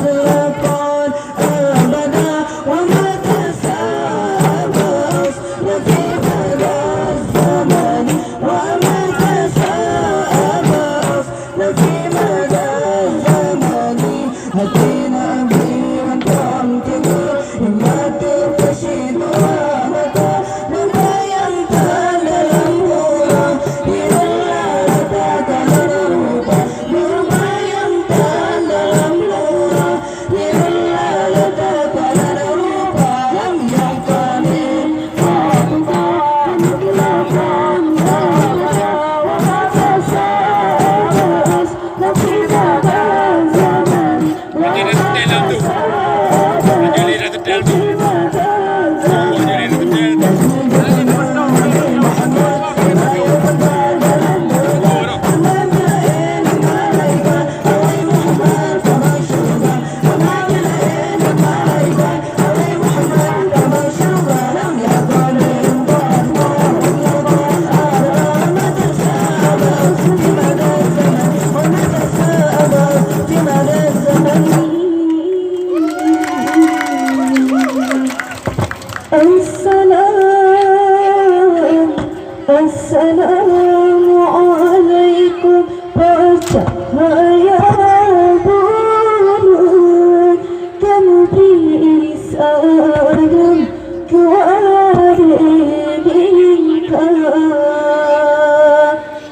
مطلقا أبدا وما تسابس وفي مدى الزمن وما تسابس وفي مدى الزمن هدينا بمن تمتني إما ترتشد وامتا لما ينتهى الأمور إلا لتتلروبا لما ينتهى الأمور إلا لتتلروبا لم يكن فاطمة مطلقا أبدا وما تسابس وفي مدى الزمن وما تسابس وفي مدى السلام عليكم وتحيا بولون كمبري سالم كوارينك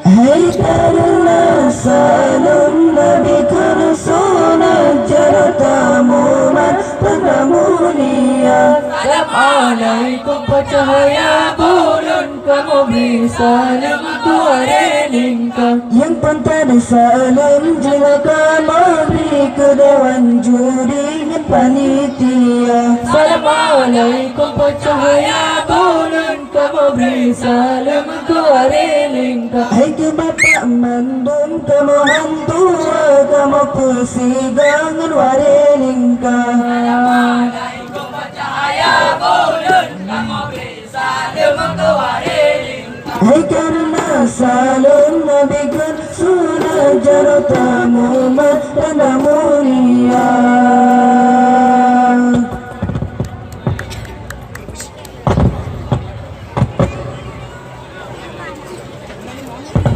هيكلنا سالم بكل صنع جرت موما تدمونيا Salam alaikum percahaya bulan kamu bisa lengkuareningka yang pantai salam jika memberi ke dewan juri dan panitia. Salam alaikum percahaya bulan kamu bisa lengkuareningka Hai ke bapak mandum kamu hantua kamu persidangan wareningka. Salam alaikum percahaya bulan kamu bisa lengkuareningka Hai karena salam Nabi kan sunnah jaratamu dan mulia.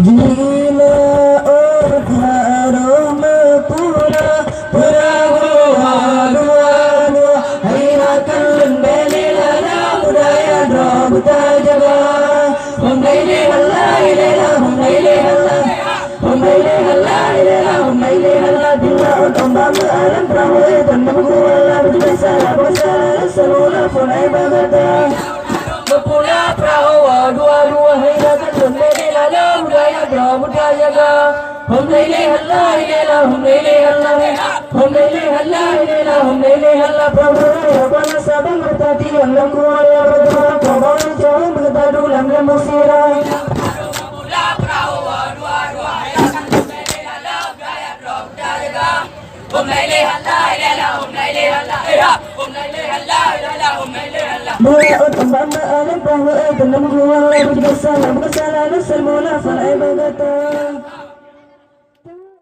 Gila harum pura perahu halu hayrakan belilana budaya drabuta jaga humdaile Allah ilaha humdaile Allah humdaile Allah ilaha humdaile Allah billah umbam alam prahu tanamku Allah biasa biasa saluna funai bagata Berpula perahu dua-dua hayrakan belilana budaya drabuta jaga Hum laile Allah ilaha hum laile Allah hum laile Allah ilaha hum laile Allah Prabhu Bala sabang bertati yang lembu Allah berdua Prabhu jauh bertadu lam lembu sirah Berpula perahu dua-dua hayrakan belilana budaya drabuta jaga Hum laile Allah ilaha hum laile Allah hum laile Allah ilaha hum laile Allah Dua utambah alam Prabhu dan lembu Allah berjasa lam kesalahan salmula falai bagata